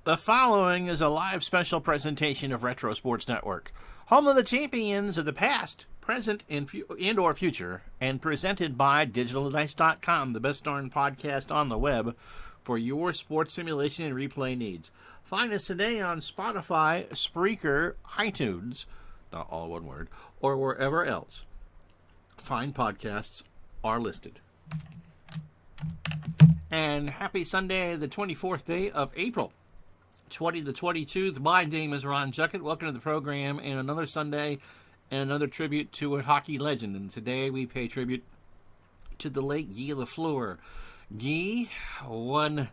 The following is a live special presentation of Retro Sports Network, home of the champions of the past, present, and or future, and presented by DigitalDice.com, the best darn podcast on the web for your sports simulation and replay needs. Find us today on Spotify, Spreaker, iTunes, not all one word, or wherever else fine podcasts are listed. And happy Sunday, the 24th day of April, 2022. My name is Ron Juckett. Welcome to the program, and another Sunday and another tribute to a hockey legend. And today we pay tribute to the late Guy LaFleur. Guy won,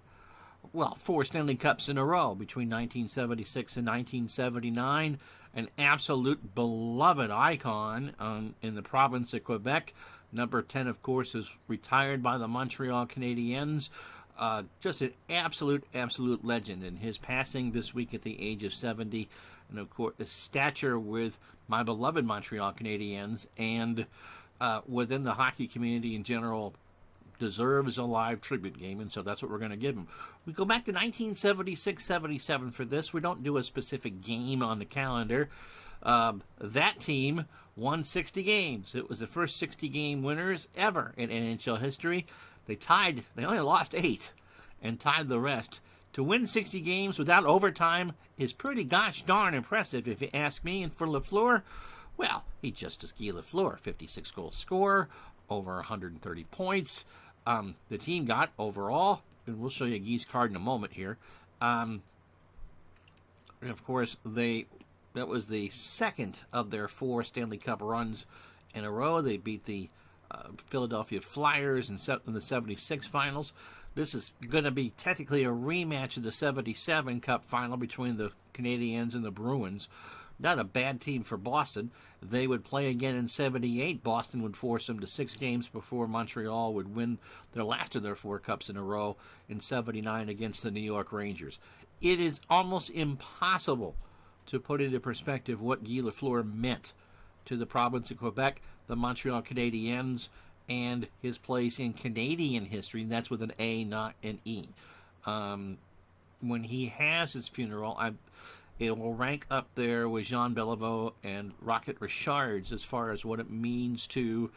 4 Stanley Cups in a row between 1976 and 1979. An absolute beloved icon in the province of Quebec. Number 10, of course, is retired by the Montreal Canadiens. Just an absolute legend. And his passing this week at the age of 70, and of course, his stature with my beloved Montreal Canadiens and within the hockey community in general deserves a live tribute game, and so that's what we're going to give him. We go back to 1976-77 for this. We don't do a specific game on the calendar. That team won 60 games. It was the first 60-game winners ever in NHL history. They only lost 8 and tied the rest. To win 60 games without overtime is pretty gosh darn impressive, if you ask me. And for LaFleur, well, he just is Guy LaFleur, 56-goal scorer, over 130 points. The team got overall, and we'll show you Guy's card in a moment here. And of course, that was the second of their 4 Stanley Cup runs in a row. They beat the Philadelphia Flyers in the 76 finals. This is going to be technically a rematch of the 77 Cup final between the Canadiens and the Bruins. Not a bad team for Boston. They would play again in 78. Boston would force them to 6 games before Montreal would win their last of their 4 cups in a row in 79 against the New York Rangers. It is almost impossible to put into perspective what Guy LaFleur meant to the province of Quebec, the Montreal Canadiens, and his place in Canadian history, and that's with an A, not an E. When he has his funeral, it will rank up there with Jean Beliveau and Rocket Richards as far as what it means to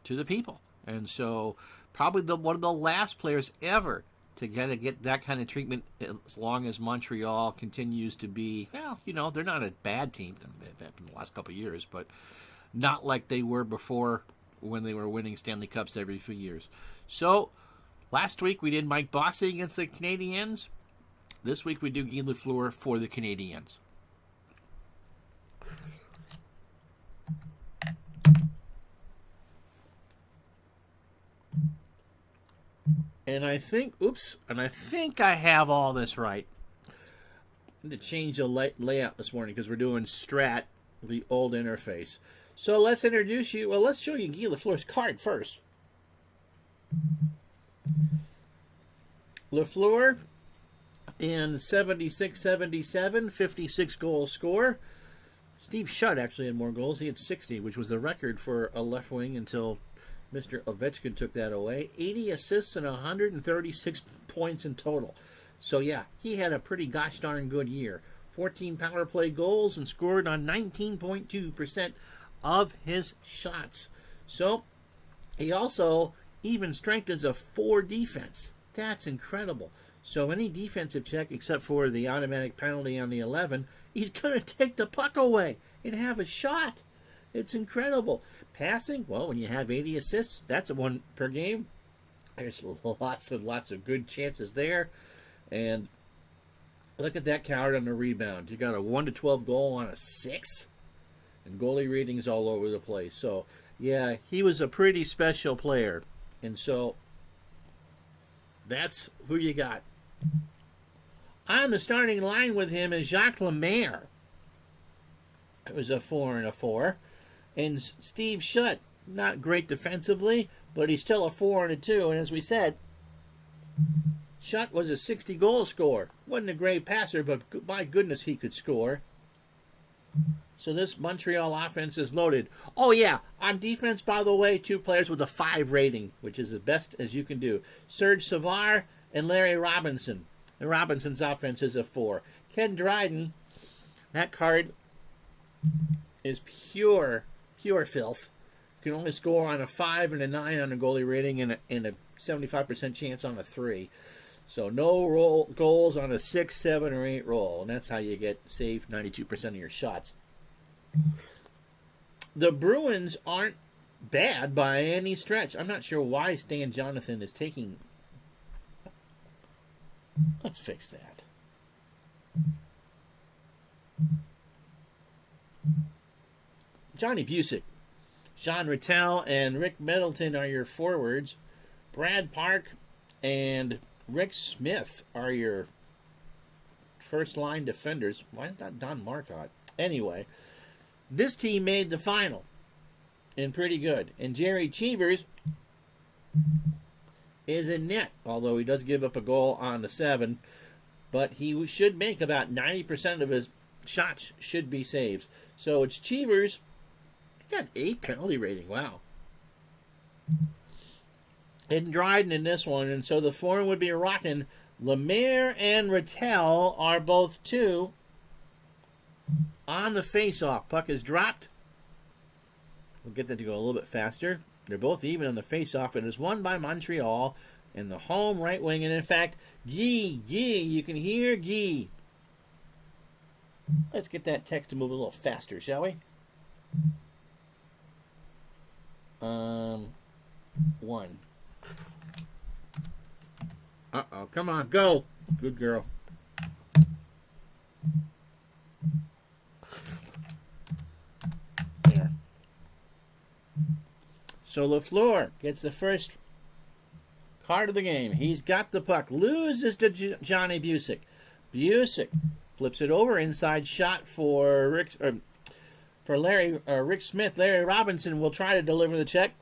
the people. And so probably one of the last players ever to get that kind of treatment, as long as Montreal continues to be, they're not a bad team. They've been the last couple of years, but not like they were before when they were winning Stanley Cups every few years. So last week we did Mike Bossy against the Canadiens. This week we do Guy LaFleur for the Canadiens. And I think I have all this right. I'm going to change the layout this morning because we're doing Strat, the old interface. So let's introduce you. Well, let's show you Guy LaFleur's card first. LaFleur in 76-77, 56-goal score. Steve Shutt actually had more goals. He had 60, which was the record for a left wing until Mr. Ovechkin took that away. 80 assists and 136 points in total. So, yeah, he had a pretty gosh darn good year. 14 power play goals and scored on 19.2% of his shots. So, he also even strengthens a 4 defense. That's incredible. So, any defensive check except for the automatic penalty on the 11, he's going to take the puck away and have a shot. It's incredible. Passing, well, when you have 80 assists, that's a 1 per game. There's lots and lots of good chances there. And look at that card on the rebound. You got a 1-12 goal on a 6. And goalie ratings all over the place. So, yeah, he was a pretty special player. And so, that's who you got. On the starting line with him is Jacques Lemaire. It was a 4 and a 4. And Steve Shutt, not great defensively, but he's still a 4 and a 2. And as we said, Shutt was a 60-goal scorer. Wasn't a great passer, but my goodness, he could score. So this Montreal offense is loaded. Oh, yeah, on defense, by the way, 2 players with a 5 rating, which is the best as you can do. Serge Savard and Larry Robinson. And Robinson's offense is a 4. Ken Dryden, that card is pure filth. You can only score on a 5 and a 9 on a goalie rating and a 75% chance on a 3. So no goals on a 6, 7, or 8 roll. And that's how you get save 92% of your shots. The Bruins aren't bad by any stretch. I'm not sure why Stan Jonathan is taking... Let's fix that. Johnny Busick, Sean Rattel, and Rick Middleton are your forwards. Brad Park and Rick Smith are your first-line defenders. Why is that Don Marcotte? Anyway, this team made the final. And pretty good. And Jerry Cheevers is in net, although he does give up a goal on the 7. But he should make about 90% of his shots should be saves. So it's Cheevers. He got 8 penalty rating. Wow. And Dryden in this one. And so the form would be rocking. Lemaire and Rattel are both 2 on the face-off. Puck is dropped. We'll get that to go a little bit faster. They're both even on the face-off. It is won by Montreal in the home right wing. And in fact, Guy, you can hear Guy. Let's get that text to move a little faster, shall we? 1. Uh-oh, come on, go. Good girl. There. So LaFleur gets the first card of the game. He's got the puck. Loses to Johnny Busick. Busick flips it over. Inside shot for Rick Smith. Larry Robinson will try to deliver the check.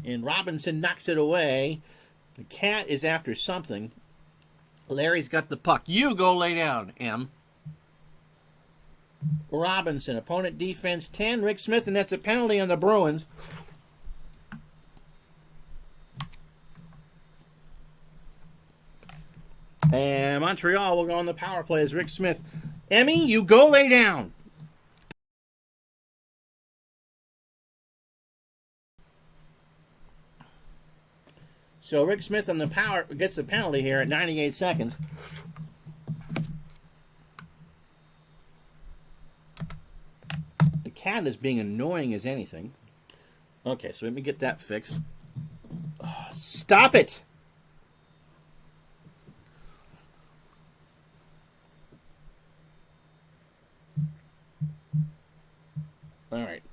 And Robinson knocks it away. The Cat is after something. Larry's got the puck. You go lay down, M. Robinson, opponent defense 10. Rick Smith, and that's a penalty on the Bruins. And Montreal will go on the power play as Rick Smith. Emmy, you go lay down. So Rick Smith on the power gets the penalty here at 98 seconds. The Cat is being annoying as anything. Okay, so let me get that fixed. Oh, stop it! All right.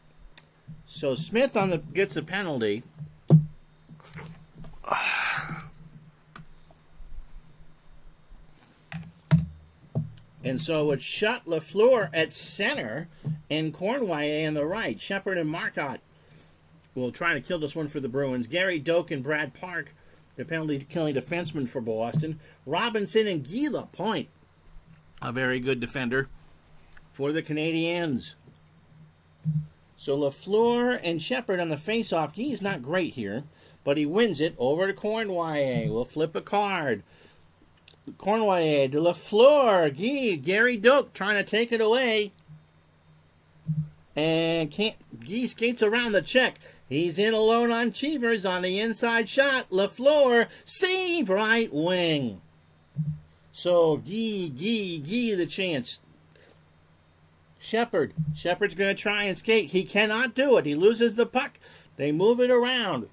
So Smith gets a penalty. And so it's shot LaFleur at center and Cornway on the right. Shepard and Marcotte will try to kill this one for the Bruins. Gary Doak and Brad Park, the penalty-killing defenseman for Boston. Robinson and Guy Lapointe, a very good defender for the Canadiens. So LaFleur and Shepard on the face-off. Guy's not great here, but he wins it over to Cornway. We'll flip a card. Cornway to LaFleur. Guy, Gary Doak trying to take it away. And Guy skates around the check. He's in alone on Cheevers on the inside shot. LaFleur, save right wing. So Guy the chance. Shepard's going to try and skate. He cannot do it. He loses the puck. They move it around.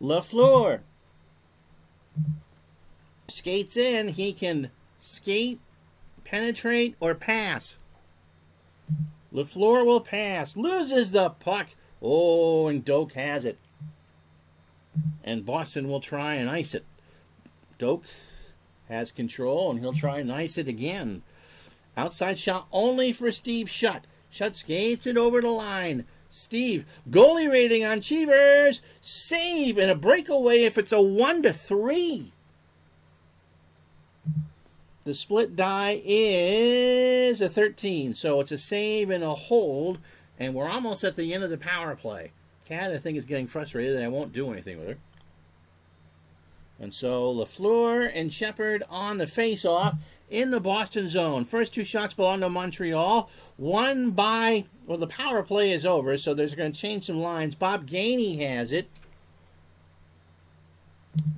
LaFleur skates in. He can skate, penetrate, or pass. LaFleur will pass. Loses the puck. Oh, and Doak has it. And Boston will try and ice it. Doak has control, and he'll try and ice it again. Outside shot only for Steve Shutt. Shutt skates it over the line. Steve, goalie rating on Cheevers. Save and a breakaway if it's a 1-3. The split die is a 13. So it's a save and a hold. And we're almost at the end of the power play. Cat, I think, is getting frustrated that I won't do anything with her. And so LaFleur and Shepard on the face-off in the Boston zone. First two shots belong to Montreal. One by, well, the power play is over, so they're going to change some lines. Bob Gainey has it.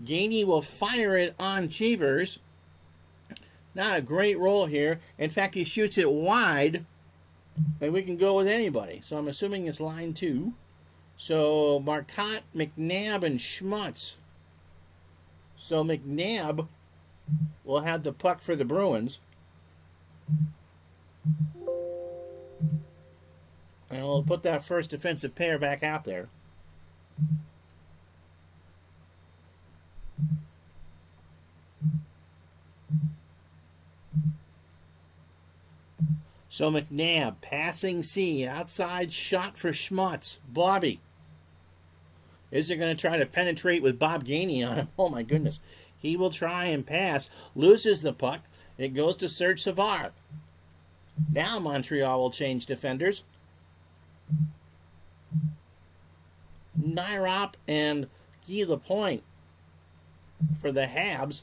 Gainey will fire it on Cheevers. Not a great roll here. In fact, he shoots it wide, and we can go with anybody. So I'm assuming it's line 2. So Marcotte, McNabb, and Schmutz. So McNabb will have the puck for the Bruins. And we'll put that first defensive pair back out there. So McNabb, passing C, outside shot for Schmutz. Bobby. Is it going to try to penetrate with Bob Gainey on him? Oh my goodness. He will try and pass. Loses the puck. It goes to Serge Savard. Now Montreal will change defenders. Nyrop and Guy Lapointe for the Habs.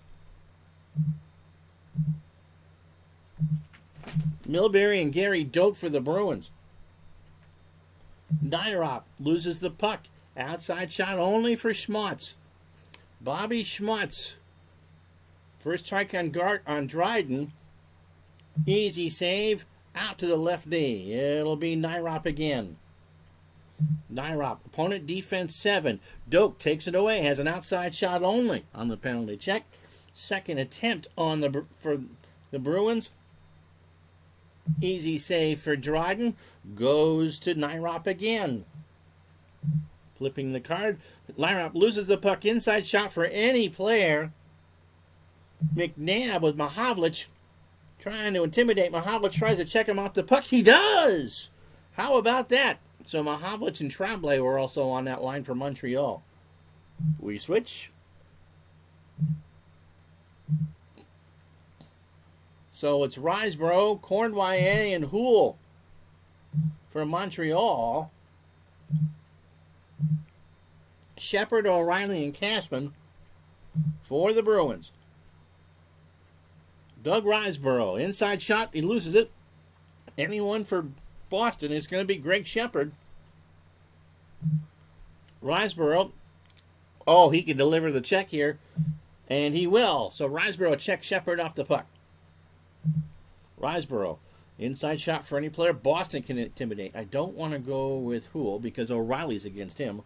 Milbury and Gary Doak for the Bruins. Nyrop loses the puck. Outside shot only for Schmutz. Bobby Schmutz. First strike on Dryden. Easy save. Out to the left knee. It'll be Nyrop again. Nyrop. Opponent defense 7. Doak takes it away. Has an outside shot only on the penalty check. Second attempt on for the Bruins. Easy save for Dryden. Goes to Nyrop again. Flipping the card. Nyrop loses the puck. Inside shot for any player. McNabb with Mahovlich trying to intimidate. Mahovlich tries to check him off the puck. He does! How about that? So Mahovlich and Tremblay were also on that line for Montreal. We switch. So it's Riseborough, Cornwallis, and Houle for Montreal. Shepard, O'Reilly, and Cashman for the Bruins. Doug Riseborough, inside shot, he loses it. Anyone for Boston is going to be Greg Shepard. Riseborough, oh, he can deliver the check here, and he will. So Riseborough checks Shepard off the puck. Riseborough, inside shot for any player. Boston can intimidate. I don't want to go with Houle because O'Reilly's against him.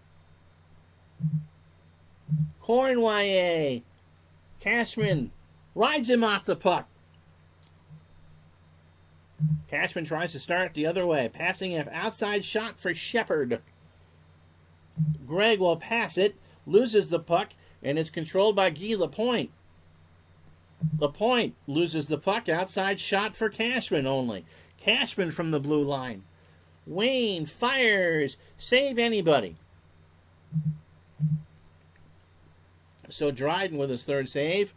Cornwallis, Cashman rides him off the puck. Cashman tries to start the other way. Passing an outside shot for Shepard. Greg will pass it. Loses the puck. And it's controlled by Guy Lapointe. Lapointe loses the puck. Outside shot for Cashman only. Cashman from the blue line. Wayne fires. Save anybody. So Dryden with his third save.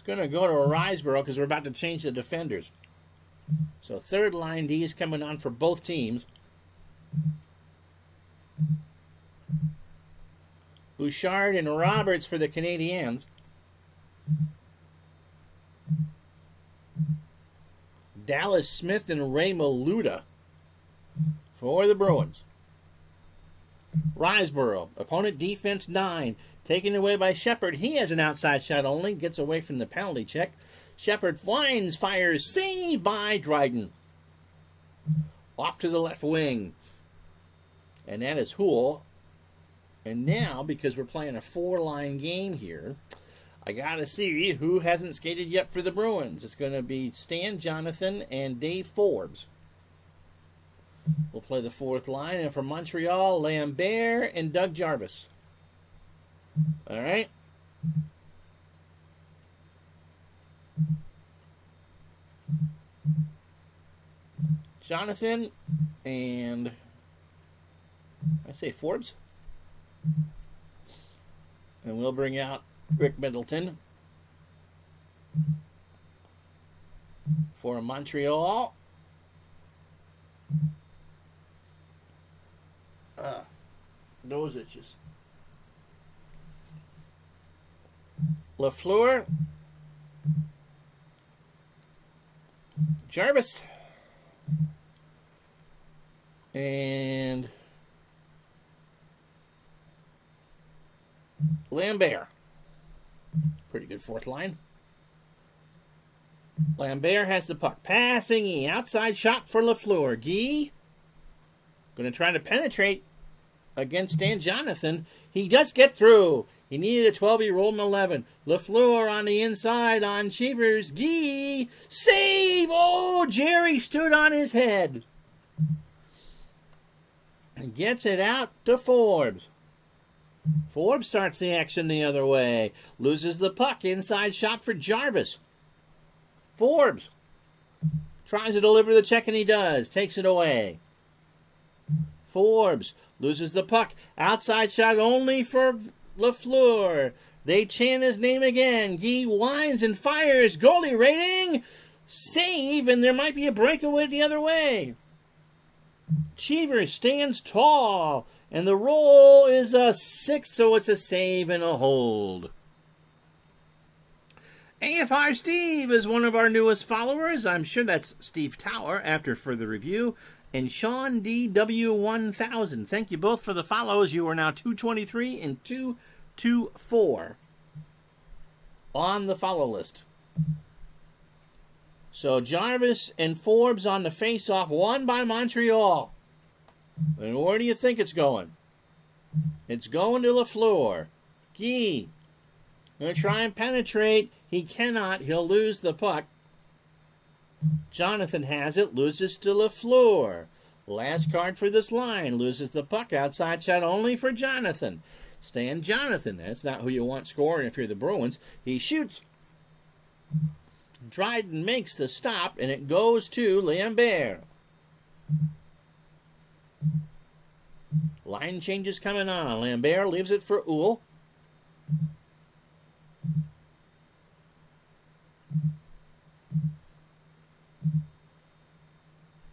Going to go to Riseborough because we're about to change the defenders. So third line D is coming on for both teams. Bouchard and Roberts for the Canadiens. Dallas Smith and Ray Maluda for the Bruins. Riseborough, opponent defense 9. Taken away by Shepard. He has an outside shot only. Gets away from the penalty check. Shepard finds, fires, saved by Dryden. Off to the left wing. And that is Houle. And now, because we're playing a 4-line game here, I got to see who hasn't skated yet for the Bruins. It's going to be Stan Jonathan and Dave Forbes. We'll play the fourth line. And for Montreal, Lambert and Doug Jarvis. All right. Jonathan and I say Forbes. And we'll bring out Rick Middleton for Montreal. Nose itches. LaFleur. Jarvis. And Lambert. Pretty good fourth line. Lambert has the puck. Passing E. Outside shot for LaFleur. Guy. Going to try to penetrate against Stan Jonathan. He does get through. He needed a 12. He rolled an 11. LaFleur on the inside on Cheevers. Guy. Save! Oh, Jerry stood on his head. And gets it out to Forbes. Forbes starts the action the other way. Loses the puck. Inside shot for Jarvis. Forbes tries to deliver the check, and he does. Takes it away. Forbes loses the puck. Outside shot only for LaFleur. They chant his name again. Guy winds and fires. Goalie rating. Save, and there might be a breakaway the other way. Cheevers stands tall, and the roll is a 6, so it's a save and a hold. AFR Steve is one of our newest followers. I'm sure that's Steve Tower after further review. And Sean DW1000. Thank you both for the follows. You are now 223 and 224 on the follow list. So Jarvis and Forbes on the face-off, won by Montreal. And where do you think it's going? It's going to LaFleur. Guy. Going to try and penetrate. He cannot. He'll lose the puck. Jonathan has it. Loses to LaFleur. Last card for this line. Loses the puck. Outside shot only for Jonathan. Stan Jonathan. That's not who you want scoring if you're the Bruins. He shoots. Dryden makes the stop, and it goes to Lambert. Line changes coming on. Lambert leaves it for Uhl.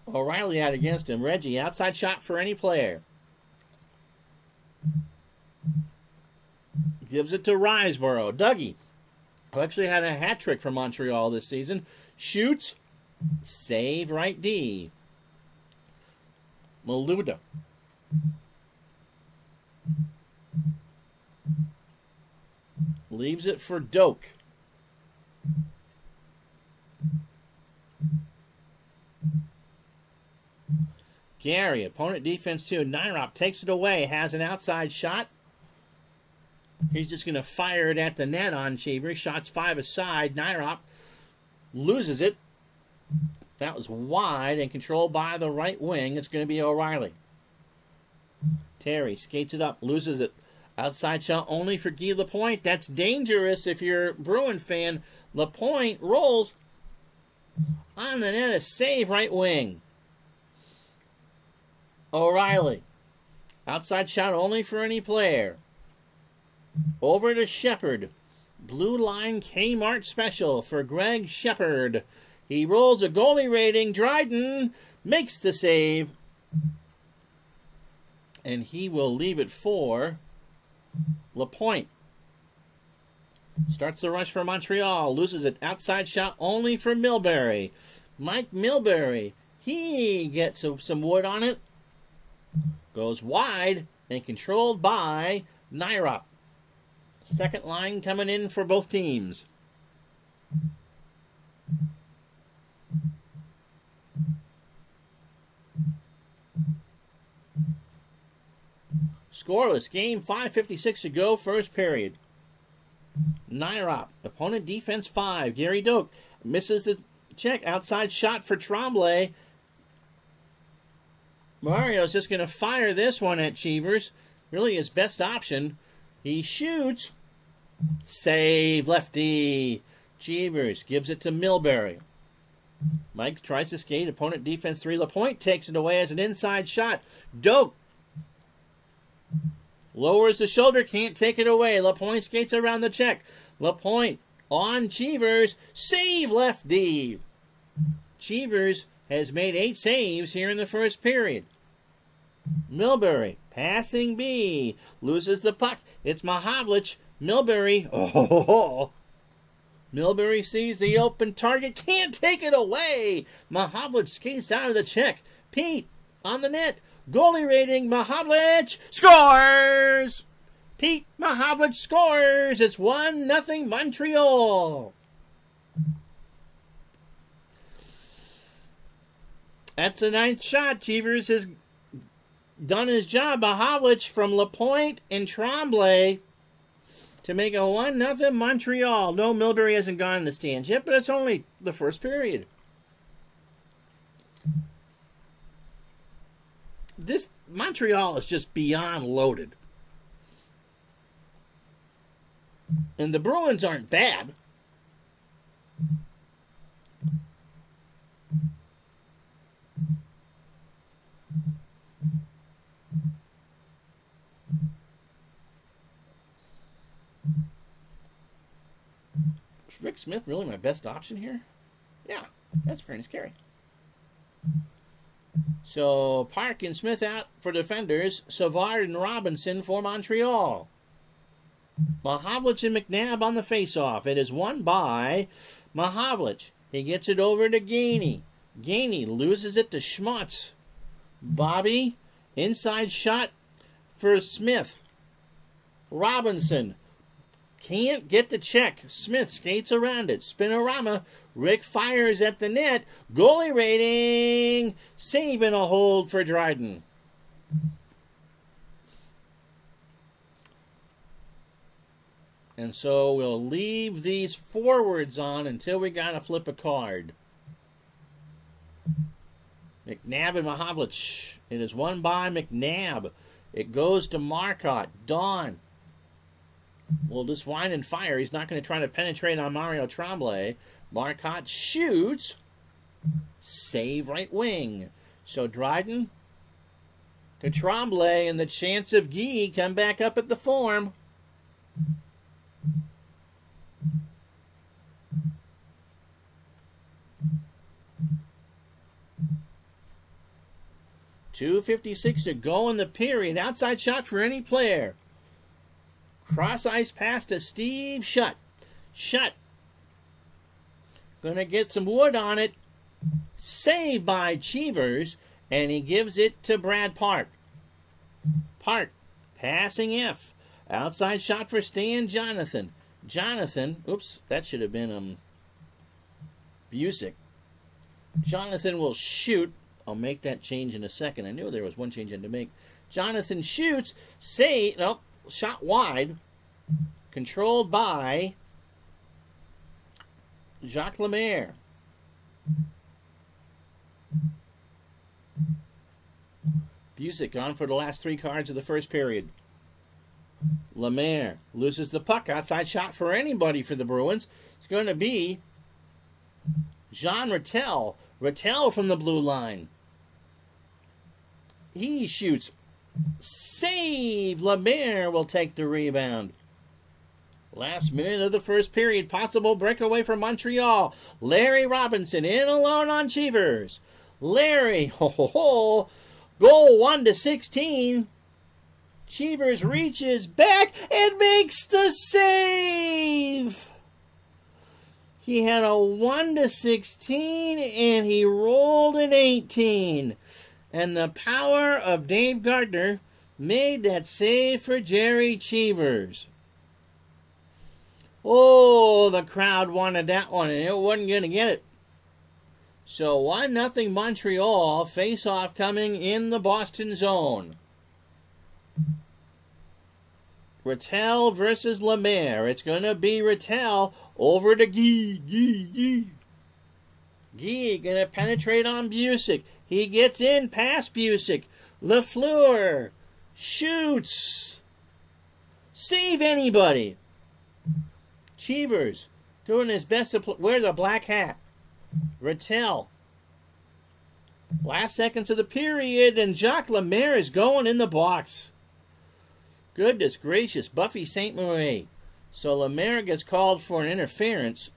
O'Reilly out against him. Reggie, outside shot for any player. Gives it to Riseborough. Dougie, who actually had a hat trick for Montreal this season, shoots. Save right D. Maluda. Leaves it for Doak. Gary, opponent defense 2. Nyrop takes it away, has an outside shot. He's just going to fire it at the net on Cheevers. Shots 5 aside. Nyrop loses it. That was wide and controlled by the right wing. It's going to be O'Reilly. Terry skates it up, loses it. Outside shot only for Guy Lapointe. That's dangerous if you're a Bruin fan. Lapointe rolls on the net. A save right wing. O'Reilly. Outside shot only for any player. Over to Shepard. Blue line Kmart special for Greg Shepard. He rolls a goalie rating. Dryden makes the save. And he will leave it for Lapointe. Starts the rush for Montreal. Loses it. Outside shot only for Milbury. Mike Milbury. He gets some wood on it. Goes wide and controlled by Nyrop. Second line coming in for both teams. Scoreless game, 5:56 to go, first period. Nyrop, opponent defense 5. Gary Doak misses the check. Outside shot for Tremblay. Mario's just going to fire this one at Cheevers. Really his best option. He shoots. Save, lefty. Cheevers gives it to Milbury. Mike tries to skate. Opponent defense 3. Lapointe takes it away as an inside shot. Doak lowers the shoulder. Can't take it away. Lapointe skates around the check. Lapointe on Cheevers. Save, lefty. Cheevers has made 8 saves here in the first period. Milbury, passing B, loses the puck. It's Mahavlich. Milbury, Milbury sees the open target, can't take it away. Mahavlich skates out of the check. Pete on the net. Goalie rating, Mahavlich scores! Pete Mahavlich scores! It's 1-0 Montreal. That's the 9th shot. Cheevers has done his job. Mahavlich from LaPointe and Tremblay to make a 1-0 Montreal. No, Milbury hasn't gone in the stands yet, but it's only the first period. This Montreal is just beyond loaded. And the Bruins aren't bad. Is Rick Smith really my best option here? Yeah, that's Prentice Carey. So, Park and Smith out for defenders. Savard and Robinson for Montreal. Mahavlich and McNabb on the face-off. It is won by Mahavlich. He gets it over to Gainey. Gainey loses it to Schmutz. Bobby, inside shot for Smith. Robinson can't get the check. Smith skates around it. Spinorama. Rick fires at the net. Goalie rating. Save and a hold for Dryden. And so we'll leave these forwards on until we got to flip a card. McNabb and Mahavlich. It is won by McNabb. It goes to Marcotte. Don will just whine and fire. He's not going to try to penetrate on Mario Tremblay. Marcotte shoots. Save right wing. So Dryden to Tremblay, and the chance of Guy come back up at the form. .256 to go in the period. Outside shot for any player. Cross ice pass to Steve Shutt. Shutt gonna get some wood on it. Saved by Cheevers, and he gives it to Brad Park. Park passing F. Outside shot for Stan Jonathan. Jonathan, oops, that should have been Busick. Jonathan will shoot. I'll make that change in a second. I knew there was one change I had to make. Jonathan shoots. Shot wide. Controlled by Jacques Lemaire. Busick on for the last 3 cards of the first period. Lemaire loses the puck. Outside shot for anybody for the Bruins. It's going to be Jean Rattel. Rattel from the blue line. He shoots. Save. Lemaire will take the rebound. Last minute of the first period. Possible breakaway for Montreal. Larry Robinson in alone on Cheevers. Larry, goal 1-16. Cheevers reaches back and makes the save. He had a 1-16 and he rolled an 18. And the power of Dave Gardner made that save for Jerry Cheevers. Oh, the crowd wanted that one, and it wasn't going to get it. So 1-0 Montreal, face-off coming in the Boston zone. Rattel versus Lemaire. It's going to be Rattel over to Guy. Guy going to penetrate on Busick. He gets in past Busick. LaFleur shoots. Save anybody. Cheevers doing his best to wear the black hat. Rattel. Last seconds of the period, and Jacques Lemaire is going in the box. Goodness gracious, Buffy St. Marie. So Lemaire gets called for an interference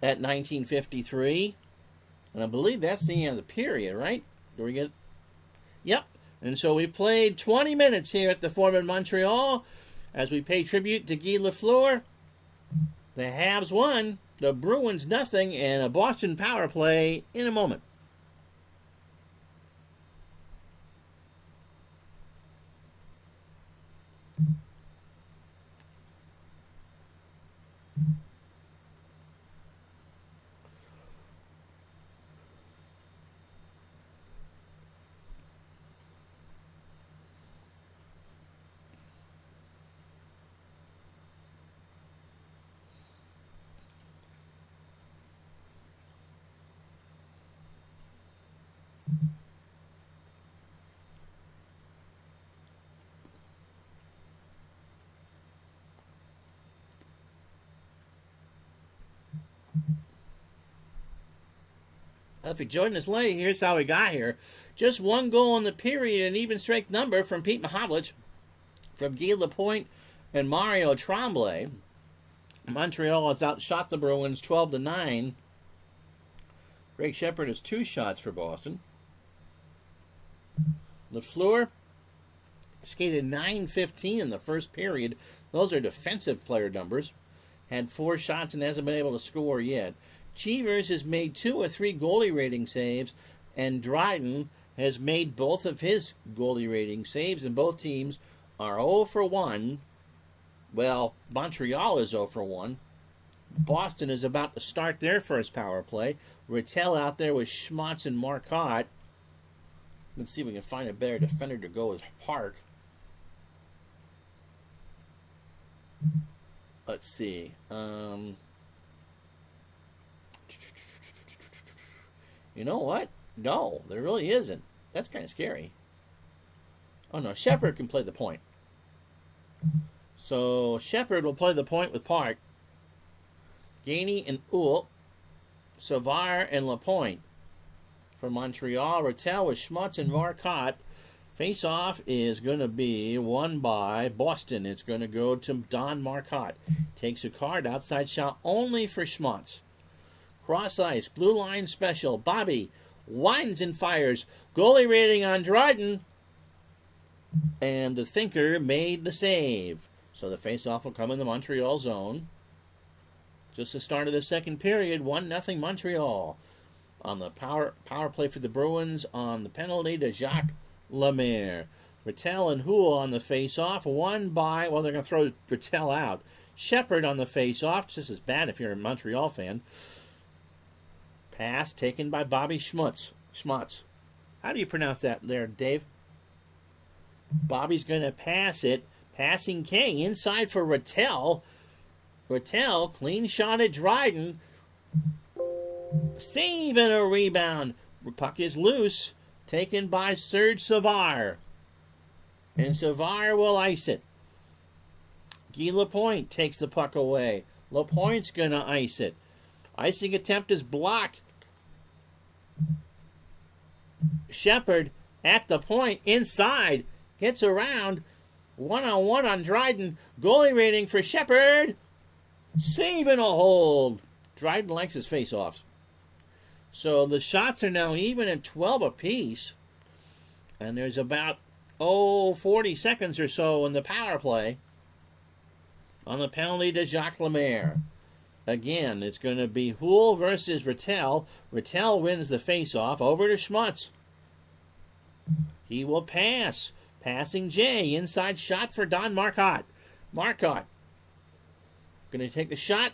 at 1953. And I believe that's the end of the period, right? Do we get... Yep. And so we've played 20 minutes here at the Forum in Montreal as we pay tribute to Guy LaFleur. The Habs won, the Bruins nothing, and a Boston power play in a moment. If you joined us late, here's how we got here. Just one goal in the period, an even strength number from Pete Mahovlich, from Guy Lapointe and Mario Tremblay. Montreal has outshot the Bruins 12-9. Greg Shepard has 2 shots for Boston. LaFleur skated 9:15 in the first period. Those are defensive player numbers. Had 4 shots and hasn't been able to score yet. Cheevers has made 2 or 3 goalie rating saves, and Dryden has made both of his goalie rating saves, and both teams are 0 for 1. Well, Montreal is 0 for 1. Boston is about to start their first power play. Rattel out there with Schmutz and Marcotte. Let's see if we can find a better defender to go with Park. Let's see. You know what? No, there really isn't. That's kind of scary. Oh, no. Shepard can play the point. So, Shepard will play the point with Park. Gainey and Oult. Savard and Lapointe. For Montreal, Rattel with Schmutz and Marcotte. Face-off is going to be won by Boston. It's going to go to Don Marcotte. Takes a card, outside shot only for Schmutz. Cross ice, blue line special. Bobby winds and fires. Goalie rating on Dryden. And the thinker made the save. So the face-off will come in the Montreal zone. Just the start of the second period, 1-0 Montreal. On the power play for the Bruins, on the penalty to Jacques Lemaire. Rattel and Houle on the face-off, won by, well, they're going to throw Rattel out. Shepard on the face-off, just as bad if you're a Montreal fan. Pass taken by Bobby Schmutz. How do you pronounce that there, Dave? Bobby's going to pass it. Passing K inside for Rattel. Rattel, clean shot at Dryden. Save and a rebound. The puck is loose. Taken by Serge Savard. And Savard will ice it. Guy Lapointe takes the puck away. Lapointe's going to ice it. Icing attempt is blocked. Shepard at the point, inside. Gets around. 1-on-1 on Dryden. Goalie rating for Shepard. Save and a hold. Dryden likes his face-offs. So the shots are now even at 12 apiece. And there's about, 40 seconds or so in the power play. On the penalty to Jacques Lemaire. Again, it's going to be Houle versus Rattel. Rattel wins the face-off. Over to Schmutz. He will pass. Passing J. Inside shot for Don Marcotte. Marcotte. Going to take the shot.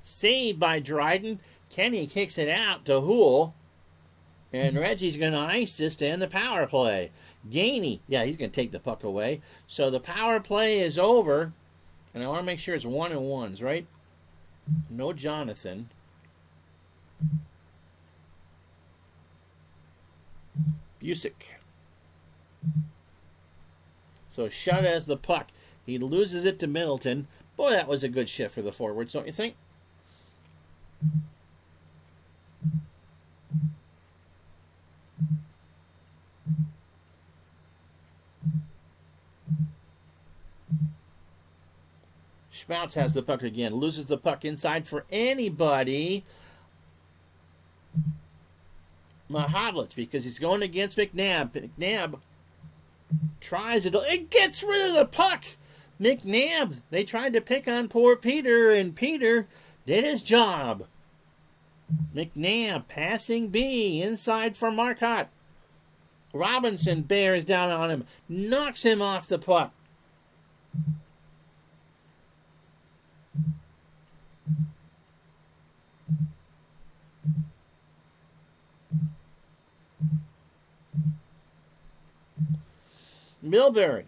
Saved by Dryden. Kenny kicks it out to Houle. And Reggie's going to ice this to end the power play. Gainey. Yeah, he's going to take the puck away. So the power play is over. And I want to make sure it's 1-on-1s, right? No Jonathan. Busick. So Shutt has the puck. He loses it to Middleton. Boy, that was a good shift for the forwards, don't you think? Schmautz has the puck again. Loses the puck inside for anybody. Mahovlich, because he's going against McNabb. McNabb tries it. It gets rid of the puck. McNabb, they tried to pick on poor Peter, and Peter did his job. McNabb passing B, inside for Marcotte. Robinson bears down on him, knocks him off the puck. Milbury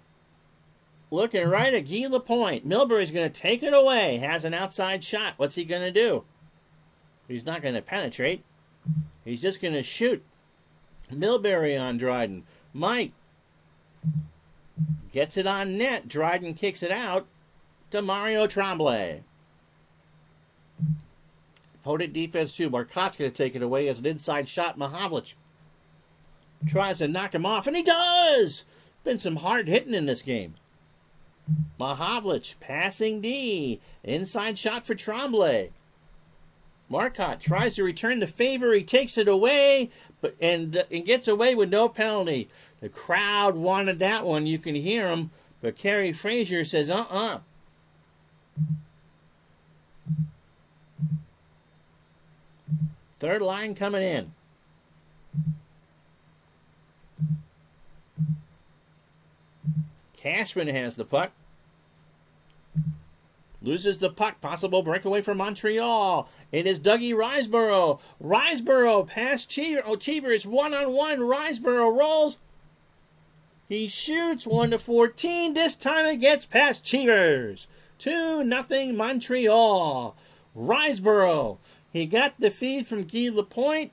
looking right at Guy Lapointe. Milbury's going to take it away. Has an outside shot. What's he going to do? He's not going to penetrate. He's just going to shoot. Milbury on Dryden. Mike gets it on net. Dryden kicks it out to Mario Tremblay. Opponent defense too. Marcotte's going to take it away as an inside shot. Mahavlich tries to knock him off, and he does! Been some hard hitting in this game. Mahavlich passing D. Inside shot for Tremblay. Marcotte tries to return the favor. He takes it away and gets away with no penalty. The crowd wanted that one. You can hear him. But Kerry Frazier says, Third line coming in. Cashman has the puck. Loses the puck. Possible breakaway for Montreal. It is Dougie Riseborough. Riseborough past Cheever. Oh, Cheever's one-on-one. Riseborough rolls. He shoots 1-14. This time it gets past Cheevers. 2-0 Montreal. Riseborough. He got the feed from Guy Lapointe.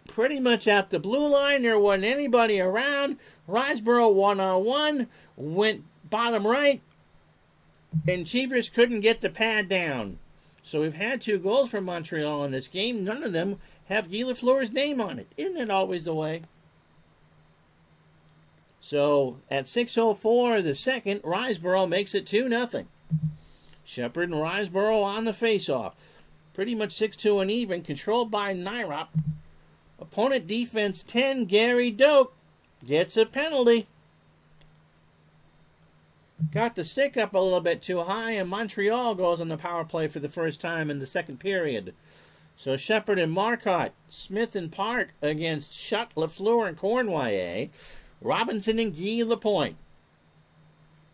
Pretty much at the blue line. There wasn't anybody around. Riseborough one-on-one. Went bottom right. And Cheevers couldn't get the pad down. So we've had 2 goals from Montreal in this game. None of them have Guy LaFleur's name on it. Isn't that always the way? So at 6:04 the second, Riseborough makes it 2-0. Shepard and Riseborough on the faceoff. Pretty much 6-2 and even. Controlled by Nyrop. Opponent defense 10, Gary Doak gets a penalty. Got the stick up a little bit too high, and Montreal goes on the power play for the first time in the second period. So Shepard and Marcotte, Smith and Park against Shutt, LaFleur, and Cornwall. Robinson and Guy Lapointe.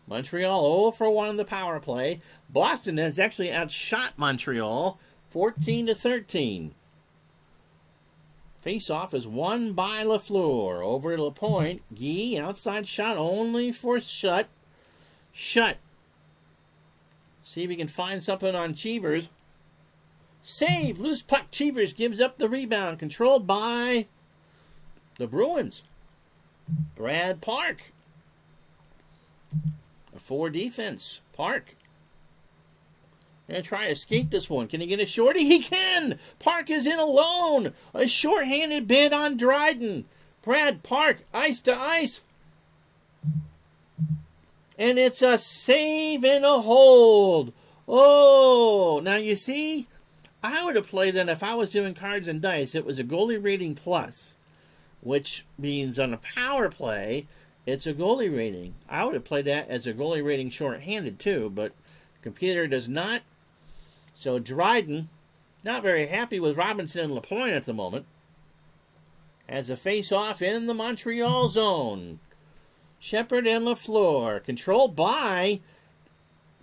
Montreal 0 for 1 on the power play. Boston has actually outshot Montreal 14-13. Face-off is won by LaFleur. Over to Lapointe. Guy, outside shot only for Shutt. Shutt. See if we can find something on Cheevers. Save! Loose puck. Cheevers gives up the rebound. Controlled by the Bruins. Brad Park. A 4 defense. Park. Gonna try to skate this one. Can he get a shorty? He can! Park is in alone. A shorthanded bid on Dryden. Brad Park, ice to ice. And it's a save and a hold. Oh, now you see, I would have played that if I was doing cards and dice. It was a goalie rating plus, which means on a power play, it's a goalie rating. I would have played that as a goalie rating shorthanded too, but computer does not. So Dryden, not very happy with Robinson and Lapointe at the moment, has a face-off in the Montreal zone. Shepard and LaFleur, controlled by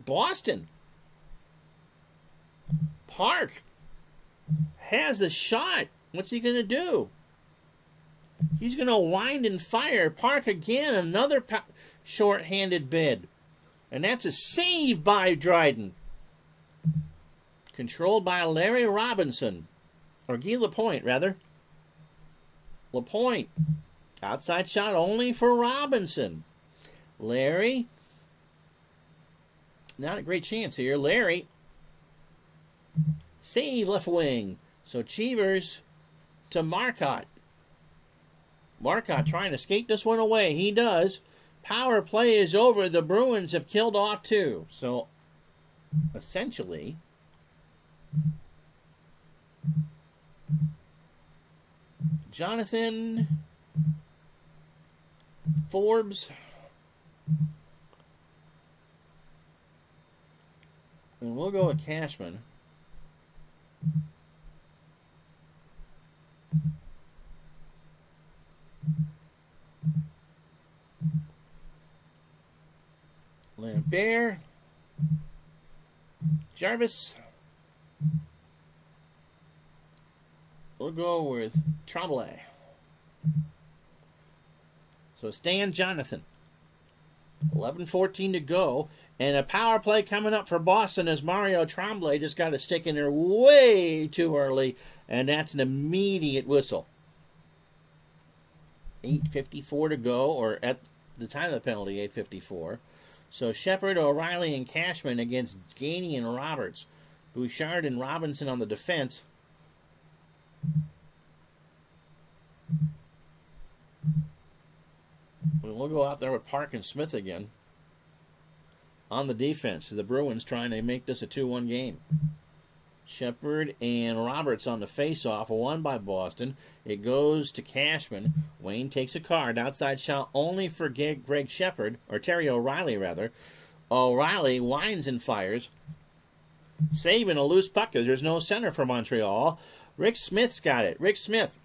Boston. Park has the shot. What's he going to do? He's going to wind and fire. Park again, another short-handed bid. And that's a save by Dryden. Controlled by Larry Robinson. Or Guy Lapointe, rather. Lapointe. Outside shot only for Robinson. Larry. Not a great chance here. Larry. Save left wing. So Cheevers to Marcotte. Marcotte trying to skate this one away. He does. Power play is over. The Bruins have killed off 2. So, essentially, Jonathan Forbes And we'll go with Cashman. Lambert. Jarvis. We'll go with Tremblay. So Stan Jonathan. 11:14 to go. And a power play coming up for Boston as Mario Tremblay just got a stick in there way too early. And that's an immediate whistle. 8:54 to go, or at the time of the penalty, 8:54. So Shepard, O'Reilly, and Cashman against Gainey and Roberts. Bouchard and Robinson on the defense. We'll go out there with Park and Smith again. On the defense, the Bruins trying to make this a 2-1 game. Shepard and Roberts on the face-off, won by Boston. It goes to Cashman. Wayne takes a card. Outside shot only for Greg Shepard, or Terry O'Reilly, rather. O'Reilly winds and fires. Saving a loose puck. There's no center for Montreal. Rick Smith's got it. Rick Smith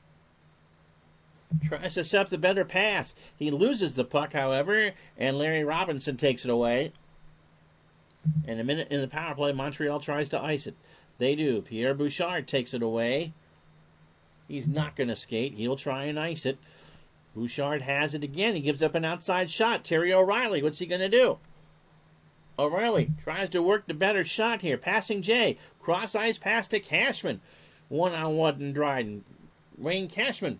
tries to set up the better pass. He loses the puck, however, and Larry Robinson takes it away. And a minute in the power play, Montreal tries to ice it. They do. Pierre Bouchard takes it away. He's not going to skate. He'll try and ice it. Bouchard has it again. He gives up an outside shot. Terry O'Reilly, what's he going to do? O'Reilly tries to work the better shot here. Passing Jay. Cross-ice pass to Cashman. One-on-one and Dryden. Wayne Cashman.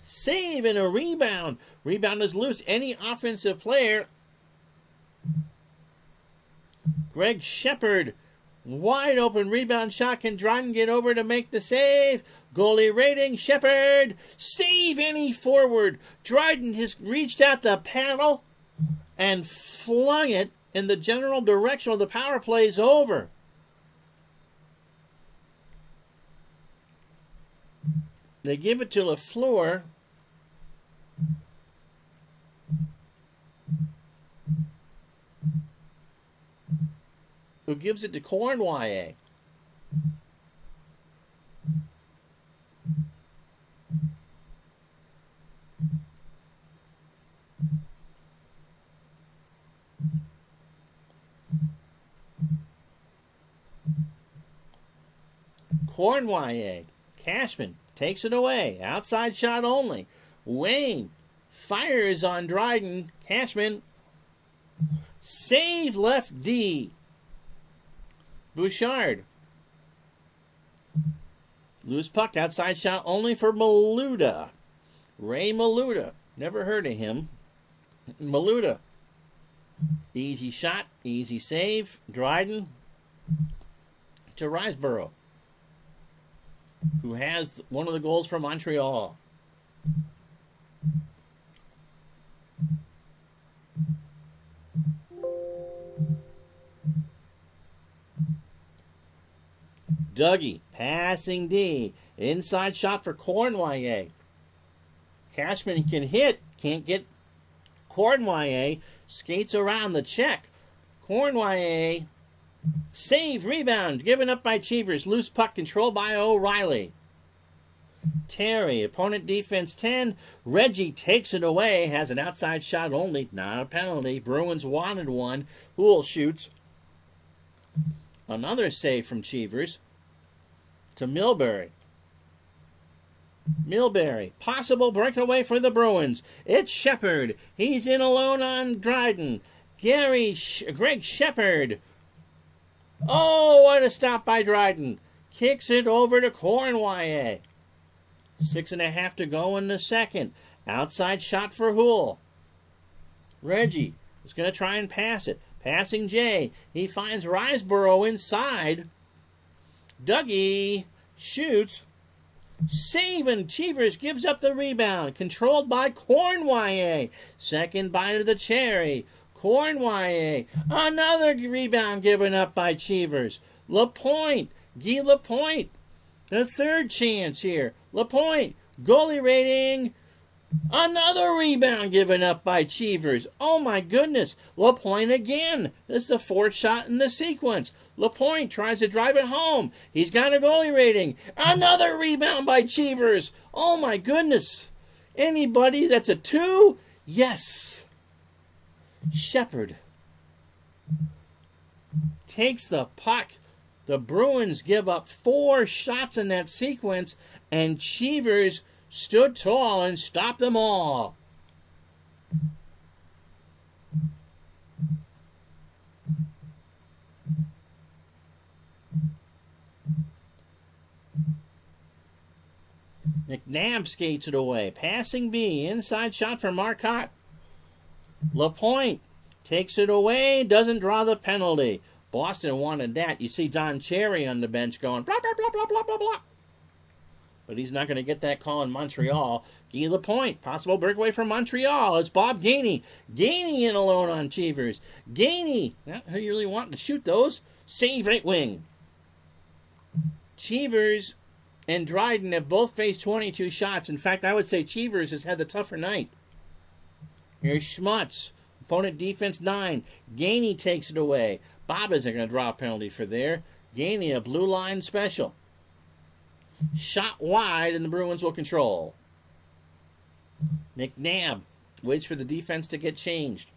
Save and a rebound. Rebound is loose. Any offensive player. Greg Shepard. Wide open rebound shot. Can Dryden get over to make the save? Goalie rating. Shepard. Save any forward. Dryden has reached out the paddle and flung it in the general direction of the power play's over. They give it to LaFleur. Who gives it to Cornway. Cornway. Cashman takes it away. Outside shot only. Wayne fires on Dryden. Cashman. Save left D. Bouchard. Loose puck. Outside shot only for Maluda. Ray Maluda. Never heard of him. Maluda. Easy shot. Easy save. Dryden to Riseborough, who has one of the goals for Montreal. Dougie, passing D. Inside shot for Cornway. Cashman can hit, can't get Cornway. Skates around the check. Cornway. Save, rebound, given up by Cheevers. Loose puck controlled by O'Reilly. Terry, opponent defense 10. Reggie takes it away, has an outside shot only, not a penalty. Bruins wanted one. Houle shoots. Another save from Cheevers to Milbury. Milbury, possible breakaway for the Bruins. It's Shepard. He's in alone on Dryden. Greg Shepard. Oh, what a stop by Dryden. Kicks it over to Cornway. 6.5 to go in the second. Outside shot for Houle. Reggie is going to try and pass it. Passing Jay. He finds Riseborough inside. Dougie shoots. Saving. Cheevers gives up the rebound. Controlled by Cornway. Second bite of the cherry. Cornway. Another rebound given up by Cheevers. Lapointe. Guy Lapointe. The third chance here. Lapointe. Goalie rating. Another rebound given up by Cheevers. Oh my goodness. Lapointe again. This is the fourth shot in the sequence. LaPointe tries to drive it home. He's got a goalie rating. Another rebound by Cheevers. Oh my goodness. Anybody that's a 2? Yes. Shepard takes the puck. The Bruins give up 4 shots in that sequence, and Cheevers stood tall and stopped them all. McNabb skates it away. Passing B. Inside shot for Marcotte. LaPointe takes it away. Doesn't draw the penalty. Boston wanted that. You see Don Cherry on the bench going blah, blah, blah, blah, blah, blah, blah. But he's not going to get that call in Montreal. Guy LaPointe. Possible breakaway from Montreal. It's Bob Gainey. Gainey in alone on Cheevers. Gainey. Not who you really want to shoot those. Save right wing. Cheevers and Dryden have both faced 22 shots. In fact, I would say Cheevers has had the tougher night. Here's Schmutz. Opponent defense 9. Gainey takes it away. Bob isn't going to draw a penalty for there. Gainey, a blue line special. Shot wide, and the Bruins will control. McNabb waits for the defense to get changed.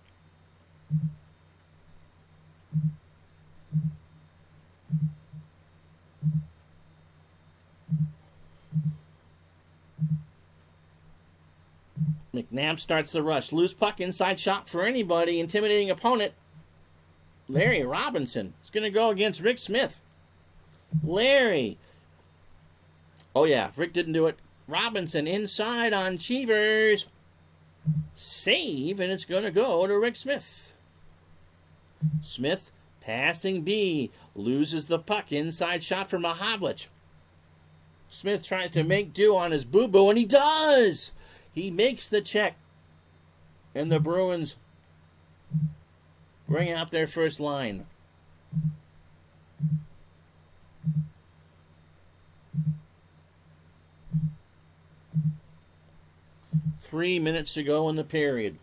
McNabb starts the rush. Loose puck, inside shot for anybody. Intimidating opponent. Larry Robinson is going to go against Rick Smith. Larry. Oh, yeah, Rick didn't do it. Robinson inside on Cheevers. Save, and it's going to go to Rick Smith. Smith passing B. Loses the puck. Inside shot for Mahavlich. Smith tries to make do on his boo-boo, and he does! He makes the check. And the Bruins bring out their first line. Three minutes to go in the period.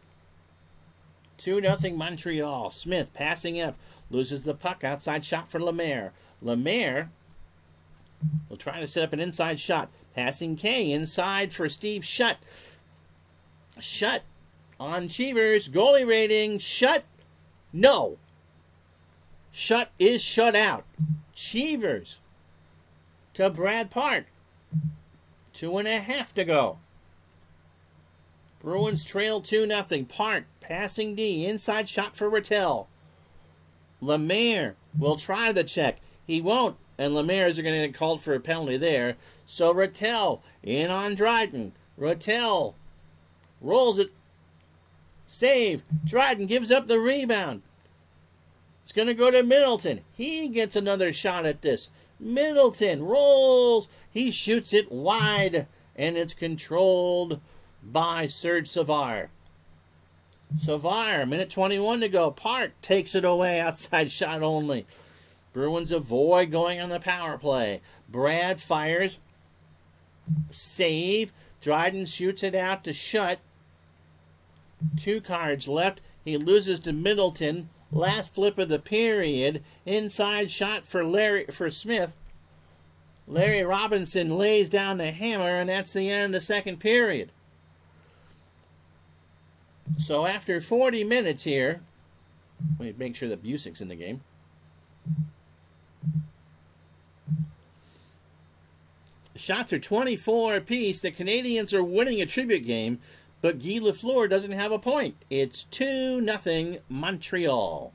2-0 Montreal. Smith passing F. Loses the puck. Outside shot for Lemaire. Lemaire will try to set up an inside shot. Passing K. Inside for Steve Shutt. Shutt on Cheevers. Goalie rating. Shutt. No. Shutt is shut out. Cheevers to Brad Park. 2.5 to go. Bruins trail 2-0. Park passing D. Inside shot for Rattel. Lemaire will try the check. He won't. And Lemaire is going to get called for a penalty there. So Rattel in on Dryden. Rattel rolls it. Save. Dryden gives up the rebound. It's going to go to Middleton. He gets another shot at this. Middleton rolls. He shoots it wide. And it's controlled by Serge Savard. Savard, minute 21 to go. Park takes it away. Outside shot only. Bruins avoid going on the power play. Brad fires. Save. Dryden shoots it out to Shutt. 2 cards left. He loses to Middleton. Last flip of the period. Inside shot for Smith. Larry Robinson lays down the hammer, and that's the end of the second period. So after 40 minutes here, let me make sure that Busick's in the game. Shots are 24 apiece. The Canadians are winning a tribute game, but Guy LaFleur doesn't have a point. It's 2-0 Montreal.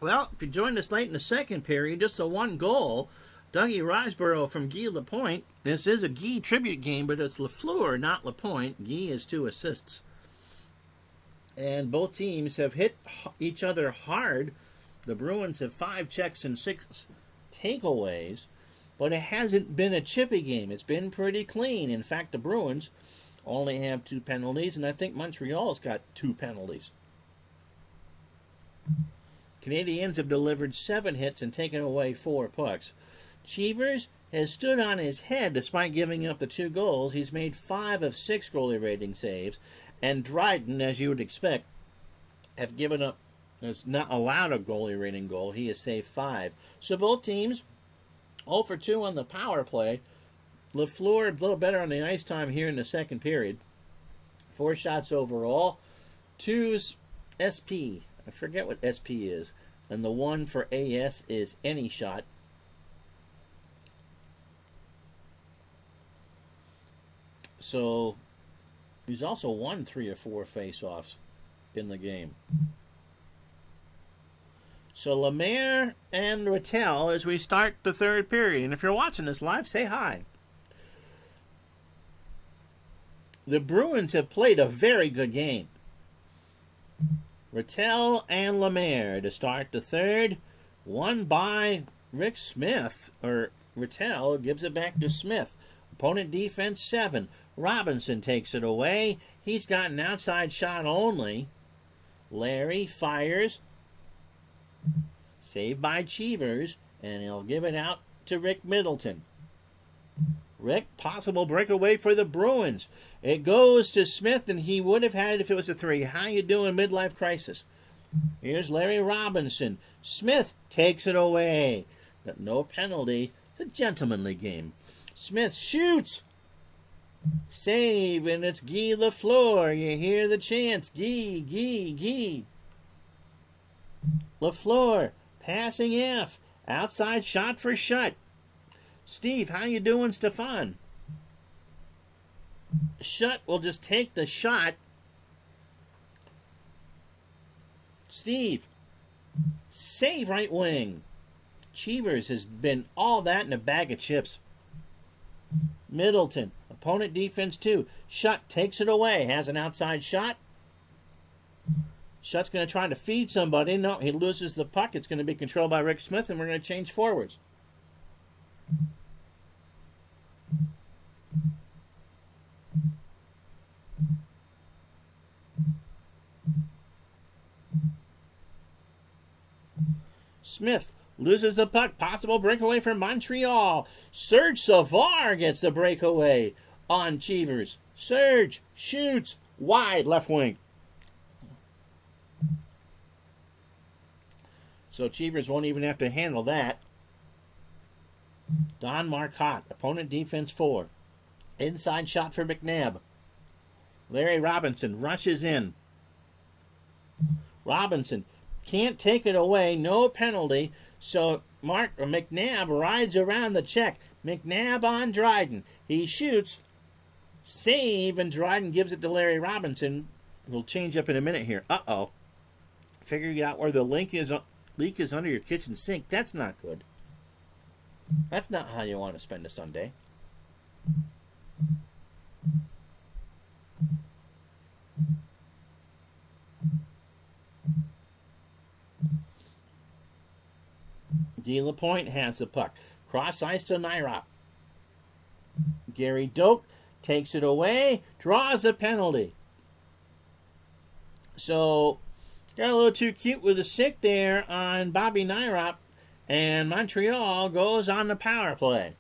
Well, if you joined us late in the second period, just a one goal. Dougie Riseborough from Guy Lapointe. This is a Guy tribute game, but it's LaFleur, not Lapointe. Guy has 2 assists. And both teams have hit each other hard. The Bruins have 5 checks and 6 takeaways, but it hasn't been a chippy game. It's been pretty clean. In fact, the Bruins only have 2 penalties, and I think Montreal's got 2 penalties. Canadiens have delivered 7 hits and taken away 4 pucks. Cheevers has stood on his head despite giving up the 2 goals. He's made 5 of 6 goalie rating saves. And Dryden, as you would expect, has not allowed a goalie rating goal. He has saved 5. So both teams 0 for 2 on the power play. LaFleur a little better on the ice time here in the second period. 4 shots overall. 2's SP. I forget what SP is. And the 1 for AS is any shot. So he's also won 3 or 4 face-offs in the game. So Lemaire and Rattel as we start the third period. And if you're watching this live, say hi. The Bruins have played a very good game. Rattel and Lemaire to start the third. Won by Rick Smith. Or Rattel gives it back to Smith. Opponent defense 7. Robinson takes it away. He's got an outside shot only. Larry fires. Saved by Cheevers. And he'll give it out to Rick Middleton. Rick, possible breakaway for the Bruins. It goes to Smith, and he would have had it if it was a 3. How you doing, midlife crisis? Here's Larry Robinson. Smith takes it away. But no penalty. It's a gentlemanly game. Smith shoots. Save, and it's Guy LaFleur. You hear the chants. Guy. LaFleur, passing F. Outside shot for Shutt. Steve, how you doing, Stefan? Shutt will just take the shot. Steve, save right wing. Cheevers has been all that in a bag of chips. Middleton, opponent defense 2. Shutt takes it away, has an outside shot. Shutt's going to try to feed somebody. No, he loses the puck. It's going to be controlled by Rick Smith, and we're going to change forwards. Smith loses the puck. Possible breakaway for Montreal. Serge Savard gets the breakaway on Cheevers. Serge shoots wide left wing. So Cheevers won't even have to handle that. Don Marcotte, opponent defense 4. Inside shot for McNabb. Larry Robinson rushes in. Robinson can't take it away, no penalty. So McNabb rides around the check. McNabb on Dryden. He shoots. Save, and Dryden gives it to Larry Robinson. We'll change up in a minute here. Uh-oh. Figuring out where the leak is under your kitchen sink. That's not good. That's not how you want to spend a Sunday. Guy Lapointe has the puck. Cross ice to Nyrop. Gary Doak takes it away, draws a penalty. So, got a little too cute with the stick there on Bobby Nyrop, and Montreal goes on the power play.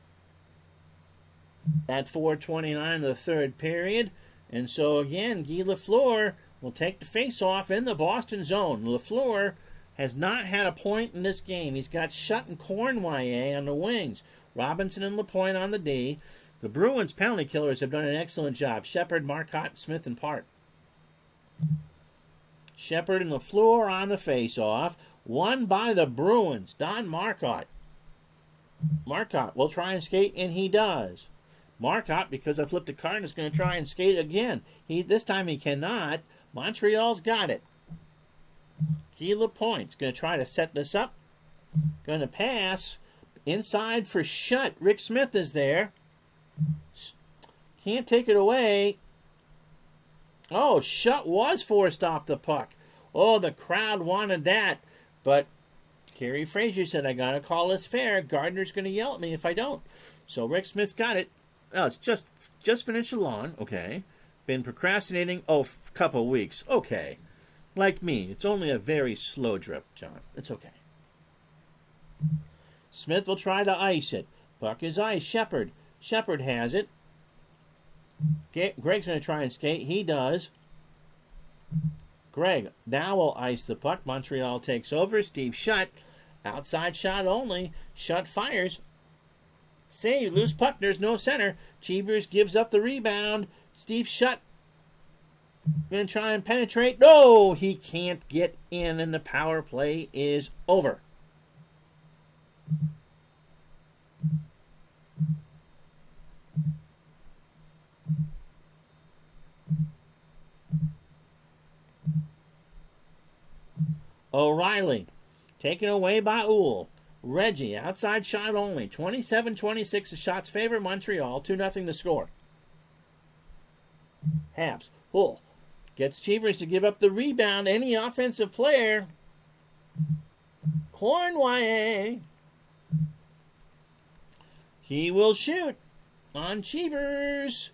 At 4:29 of the third period, and so again, Guy LaFleur will take the face-off in the Boston zone. LaFleur has not had a point in this game. He's got Shutt and Cornwallis on the wings. Robinson and Lapointe on the D. The Bruins penalty killers have done an excellent job. Shepard, Marcotte, Smith, and Park. Shepard and LaFleur on the face-off. Won by the Bruins. Don Marcotte. Marcotte will try and skate, and he does. Marcotte, because I flipped a card, is going to try and skate again. This time he cannot. Montreal's got it. Guy Lapointe's going to try to set this up. Going to pass. Inside for Shutt. Rick Smith is there. Can't take it away. Oh, Shutt was forced off the puck. Oh, the crowd wanted that. But Kerry Frazier said, I got to call this fair. Gardner's going to yell at me if I don't. So Rick Smith's got it. Oh, it's just finished the lawn. Okay. Been procrastinating. Oh, a couple weeks. Okay. Like me. It's only a very slow drip, John. It's okay. Smith will try to ice it. Puck is ice. Shepard. Shepard has it. Greg's going to try and skate. He does. Greg now will ice the puck. Montreal takes over. Steve Shutt. Outside shot only. Shutt fires. Save. Loose puck. There's no center. Cheevers gives up the rebound. Steve Shutt going to try and penetrate. No! He can't get in, and the power play is over. O'Reilly taken away by Uhl. Reggie, outside shot only. 27-26 the shots favor Montreal. 2-0 the score. Habs. Uhl gets Cheevers to give up the rebound. Any offensive player. Cornway. He will shoot on Cheevers.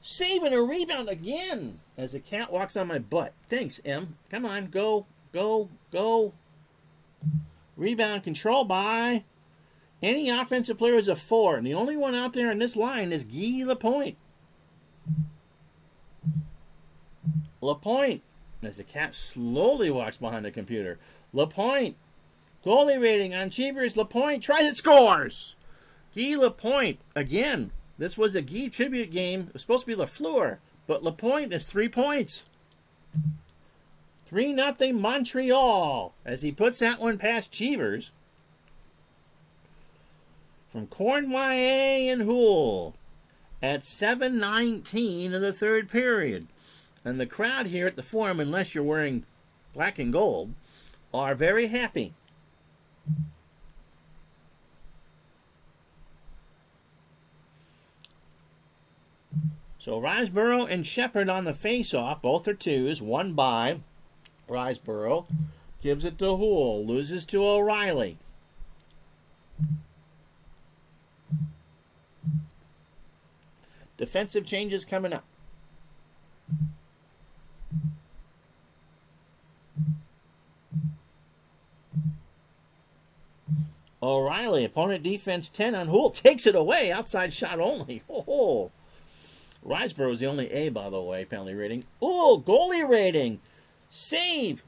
Saving a rebound again as the cat walks on my butt. Thanks, M. Come on, go. Go, go. Rebound control by any offensive player is a 4. And the only one out there in this line is Guy Lapointe. Lapointe, as the cat slowly walks behind the computer. Lapointe. Goalie rating on Cheevers. Lapointe tries it, scores. Guy Lapointe. Again, this was a Guy tribute game. It was supposed to be LaFleur. But Lapointe is 3 points. 3-0 Montreal as he puts that one past Cheevers. From Cornway and Uhl at 7:19 of the third period. And the crowd here at the Forum, unless you're wearing black and gold, are very happy. So Riseborough and Shepard on the face-off. Both are 2s. One by Riseborough. Gives it to Uhl. Loses to O'Reilly. Defensive changes coming up. O'Reilly, opponent defense 10 on Uhl. Takes it away. Outside shot only. Oh. Riseborough is the only A, by the way, penalty rating. Uhl, goalie rating. Save.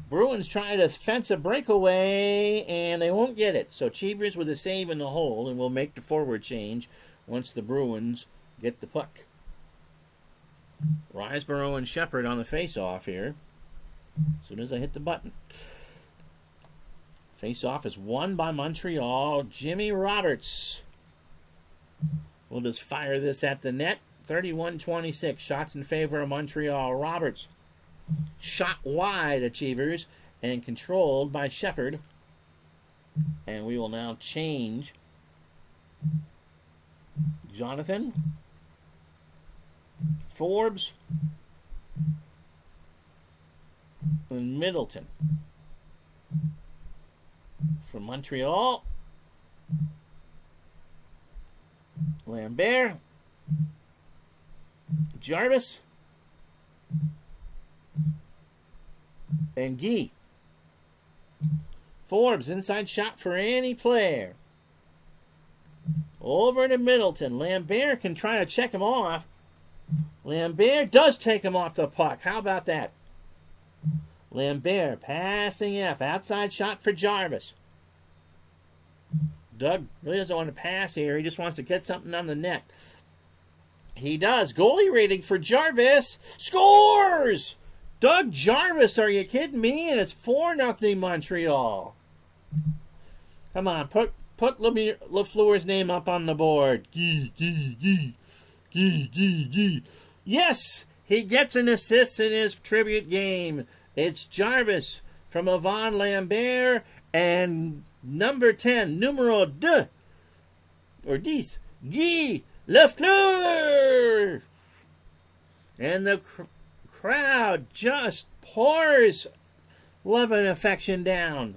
Bruins trying to fence a breakaway, and they won't get it. So Cheevers with a save in the hole, and will make the forward change once the Bruins get the puck. Riseborough and Shepard on the face-off here. As soon as I hit the button. Face-off is won by Montreal. Jimmy Roberts. We'll just fire this at the net. 31-26. Shots in favor of Montreal. Roberts. Shot wide at Cheevers and controlled by Shepard. And we will now change Jonathan, Forbes, and Middleton. From Montreal, Lambert, Jarvis, and Guy. Forbes, inside shot for any player. Over to Middleton. Lambert can try to check him off. Lambert does take him off the puck. How about that? Lambert passing F. Outside shot for Jarvis. Doug really doesn't want to pass here. He just wants to get something on the net. He does. Goalie rating for Jarvis. Scores! Doug Jarvis, are you kidding me? And it's 4-0 Montreal. Come on, put LaFleur's name up on the board. Gee. Yes! He gets an assist in his tribute game. It's Jarvis from Yvonne Lambert and number 10, numero 2, or 10, Guy LaFleur. And the crowd just pours love and affection down.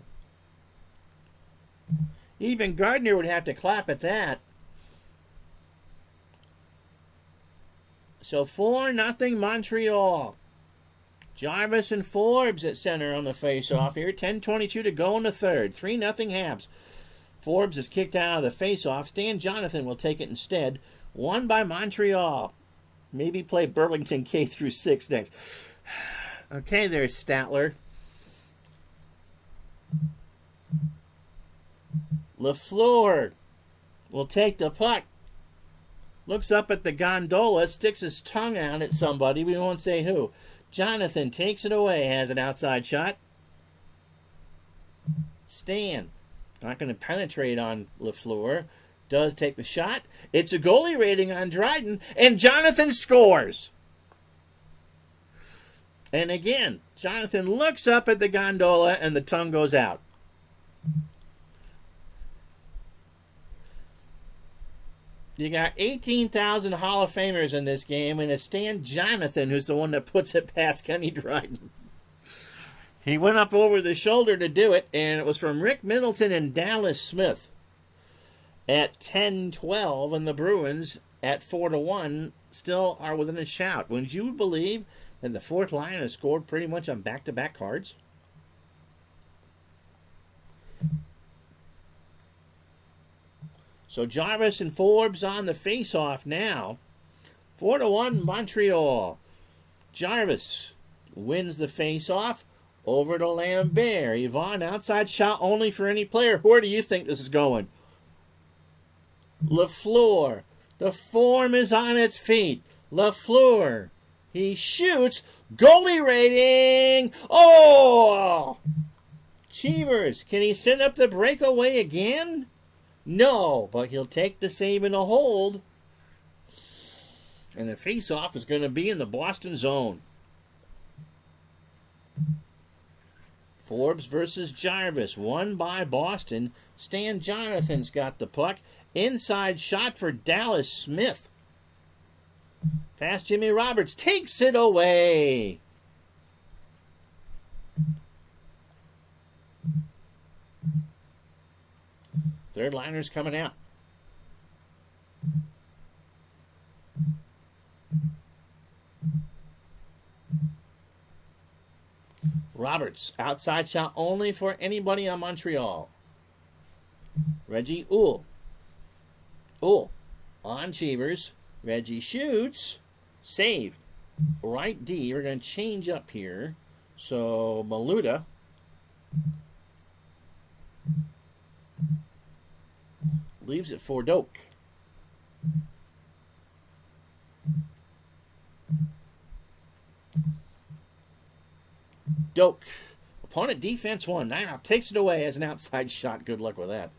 Even Gardner would have to clap at that. So 4-0 Montreal. Jarvis and Forbes at center on the face-off here. 10:22 to go in the third. 3-0 Habs. Forbes is kicked out of the face-off. Stan Jonathan will take it instead. Won by Montreal. Maybe play Burlington K through 6 next. Okay, there's Statler. LaFleur will take the puck. Looks up at the gondola, sticks his tongue out at somebody. We won't say who. Jonathan takes it away, has an outside shot. Stan, not going to penetrate on LaFleur. Does take the shot. It's a goalie rating on Dryden, and Jonathan scores. And again, Jonathan looks up at the gondola, and the tongue goes out. You got 18,000 Hall of Famers in this game, and it's Stan Jonathan who's the one that puts it past Kenny Dryden. He went up over the shoulder to do it, and it was from Rick Middleton and Dallas Smith at 10-12, and the Bruins at 4-1 still are within a shout. Would you believe that the fourth line has scored pretty much on back-to-back cards? So Jarvis and Forbes on the face-off now. 4-1 Montreal. Jarvis wins the face-off over to Lambert. Yvonne, outside shot only for any player. Where do you think this is going? LaFleur. The form is on its feet. LaFleur. He shoots. Goalie rating. Oh! Cheevers. Can he send up the breakaway again? No, but he'll take the save and a hold. And the face-off is going to be in the Boston zone. Forbes versus Jarvis, won by Boston. Stan Jonathan's got the puck. Inside shot for Dallas Smith. Fast Jimmy Roberts takes it away. Third liner's coming out. Roberts, outside shot only for anybody on Montreal. Reggie Uhl. Uhl on Cheevers. Reggie shoots. Saved. Right D. We're going to change up here. So, Maluda leaves it for Doak. Doak. Opponent defense one. Now takes it away as an outside shot. Good luck with that.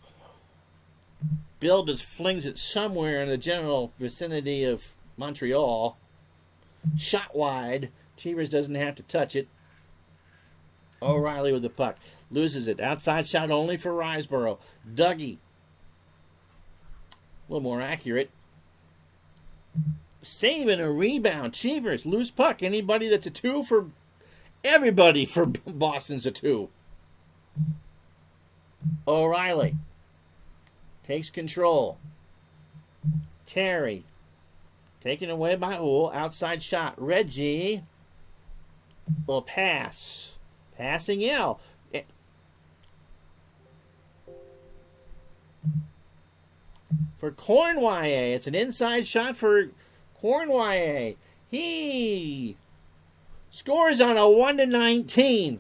Bill just flings it somewhere in the general vicinity of Montreal. Shot wide. Cheevers doesn't have to touch it. O'Reilly with the puck. Loses it. Outside shot only for Riseborough. Dougie. A little more accurate. Save and a rebound. Cheevers. Loose puck. Anybody that's a 2 for... Everybody for Boston's a 2. O'Reilly. Takes control. Terry. Taken away by Uhl. Outside shot. Reggie will pass. Passing L. For Cornwyer. It's an inside shot for Cornwyer. He scores on a 1-19.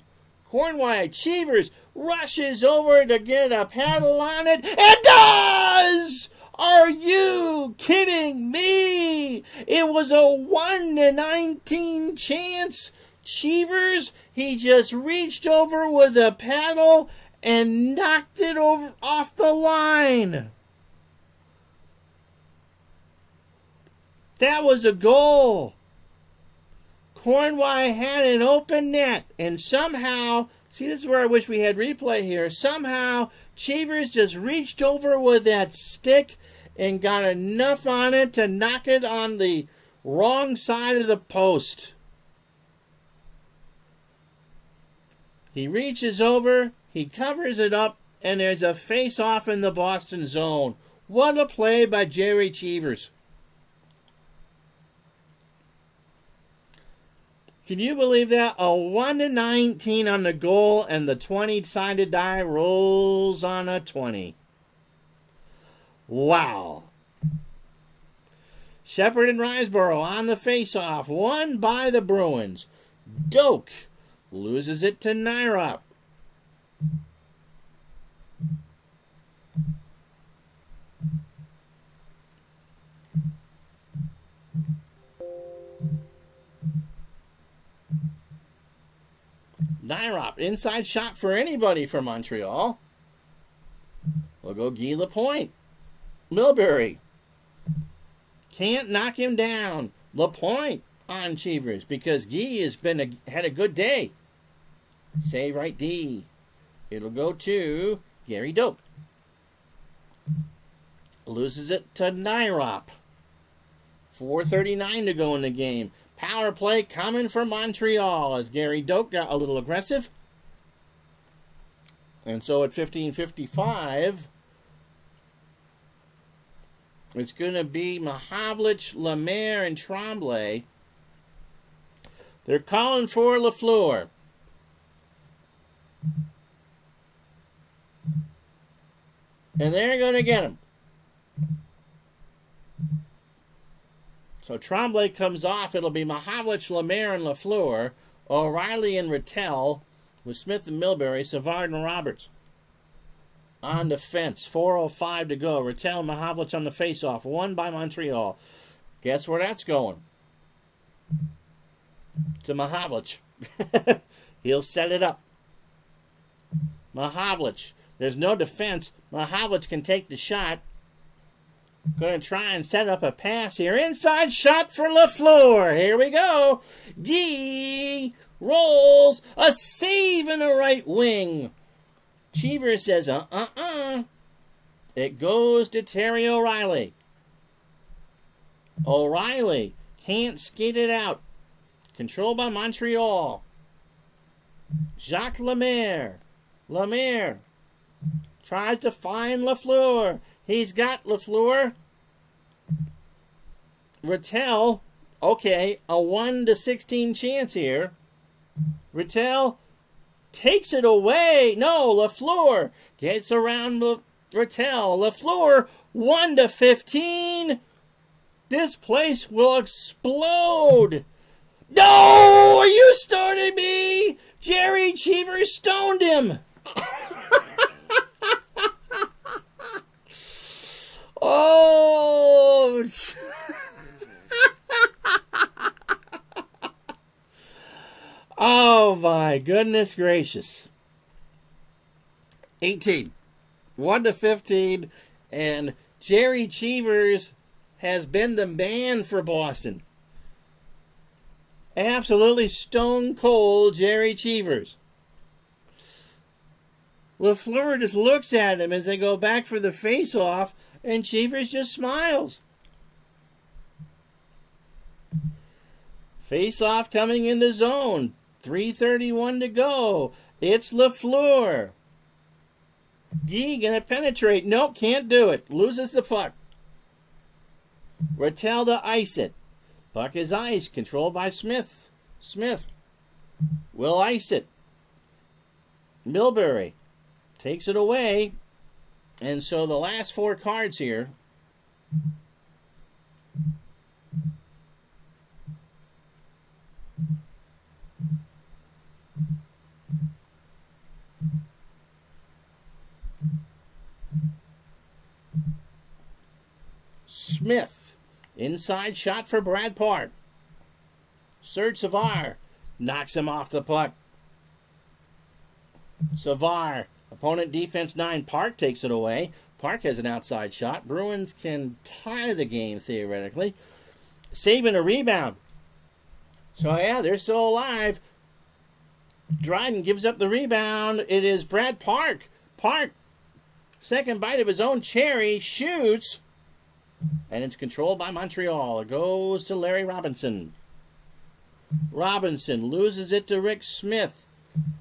Cornwyer Cheevers rushes over to get a paddle on it and does! Are you kidding me? It was a 1-19 chance. Cheevers, he just reached over with a paddle and knocked it over off the line. That was a goal. Cornwhy had an open net, and somehow, see, this is where I wish we had replay here. Somehow, Cheevers just reached over with that stick and got enough on it to knock it on the wrong side of the post. He reaches over, he covers it up, and there's a face-off in the Boston zone. What a play by Jerry Cheevers. Can you believe that? A 1-19 on the goal, and the 20-sided die rolls on a 20. Wow. Shepard and Riseborough on the face-off, won by the Bruins. Doak loses it to Nyrop. Nyrop, inside shot for anybody for Montreal. We'll go Guy Lapointe. Milbury. Can't knock him down. Lapointe on Cheevers because Guy has had a good day. Save right D. It'll go to Gary Doak. Loses it to Nyrop. 4:39 to go in the game. Power play coming for Montreal as Gary Doak got a little aggressive. And so at 15:55, it's going to be Mahavlich, Lemaire, and Tremblay. They're calling for LaFleur. And they're going to get him. So Tremblay comes off. It'll be Mahavlich, Lemaire, and LaFleur. O'Reilly and Rattel with Smith and Milbury, Savard and Roberts. On defense, 4:05 to go. Rattel and Mahavlich on the face-off. Won by Montreal. Guess where that's going? To Mahavlich. He'll set it up. Mahavlich. There's no defense. Mahavlich can take the shot. Going to try and set up a pass here. Inside shot for LaFleur. Here we go. Guy rolls. A save in the right wing. Cheevers says, It goes to Terry O'Reilly. O'Reilly can't skate it out. Controlled by Montreal. Jacques Lemaire. Lemaire tries to find LaFleur. He's got LaFleur. Rattel, okay, a 1-16 chance here. Rattel takes it away. No, LaFleur gets around Rattel. LaFleur, 1-15. This place will explode. No, are you stoning me? Jerry Cheevers stoned him. Oh, oh my goodness gracious. 18. 1-15. And Jerry Cheevers has been the man for Boston. Absolutely stone cold Jerry Cheevers. LaFleur just looks at him as they go back for the face-off, and Cheevers just smiles. Face-off coming in the zone. 3:31 to go. It's LaFleur. Guy gonna penetrate. Nope, can't do it. Loses the puck. Rattel to ice it. Puck is iced. Controlled by Smith. Smith will ice it. Milbury takes it away. And so the last four cards here. Smith, inside shot for Brad Park. Serge Savard knocks him off the puck. Savard, opponent defense 9. Park takes it away. Park has an outside shot. Bruins can tie the game theoretically. Saving a rebound. So, yeah, they're still alive. Dryden gives up the rebound. It is Brad Park. Park, second bite of his own cherry, shoots. And it's controlled by Montreal. It goes to Larry Robinson. Robinson loses it to Rick Smith.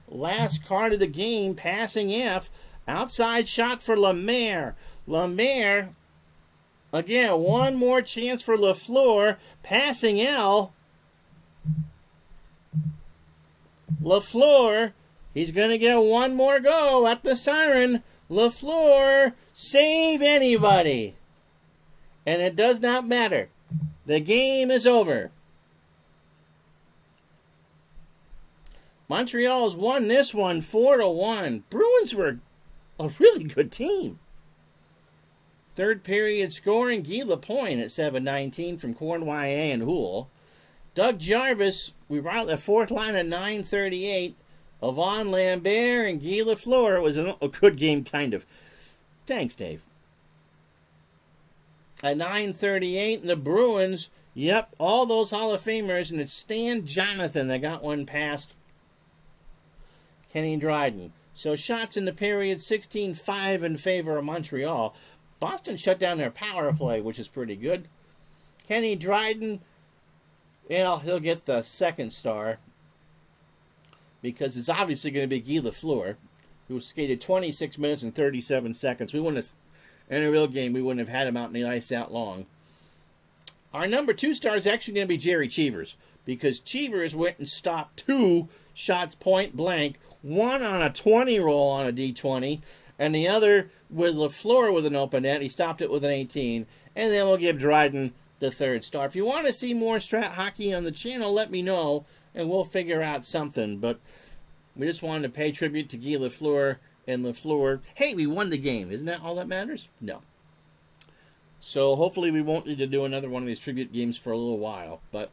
Last card of the game, passing F. Outside shot for LaMare. LaMare, again, one more chance for LaFleur. Passing L. LaFleur, he's going to get one more go at the siren. LaFleur, save anybody. And it does not matter. The game is over. Montreal's won this one 4-1. Bruins were a really good team. Third period scoring, Guy Lapointe at 7:19 from Cornwall and Houle. Doug Jarvis, we brought the fourth line at 9:38. Yvonne Lambert and Guy LaFleur. It was a good game, kind of. Thanks, Dave. At 9:38, the Bruins, yep, all those Hall of Famers, and it's Stan Jonathan that got one past Kenny Dryden. So shots in the period, 16-5 in favor of Montreal. Boston shut down their power play, which is pretty good. Kenny Dryden, well, he'll get the second star because it's obviously going to be Guy LaFleur, who skated 26 minutes and 37 seconds. We wouldn't have, in a real game, we wouldn't have had him out in the ice that long. Our number 2 star is actually going to be Jerry Cheevers, because Cheevers went and stopped 2 shots point blank, one on a 20 roll on a D20, and the other with LaFleur with an open net. He stopped it with an 18, and then we'll give Dryden the third star. If you want to see more Strat Hockey on the channel, let me know, and we'll figure out something. But we just wanted to pay tribute to Guy LaFleur and LaFleur. Hey, we won the game. Isn't that all that matters? No. So hopefully we won't need to do another one of these tribute games for a little while. But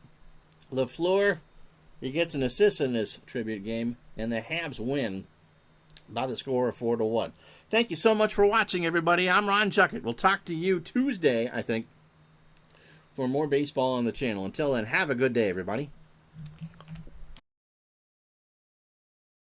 LaFleur, he gets an assist in this tribute game, and the Habs win by the score of 4-1. Thank you so much for watching, everybody. I'm Ron Juckett. We'll talk to you Tuesday, I think, for more baseball on the channel. Until then, have a good day, everybody.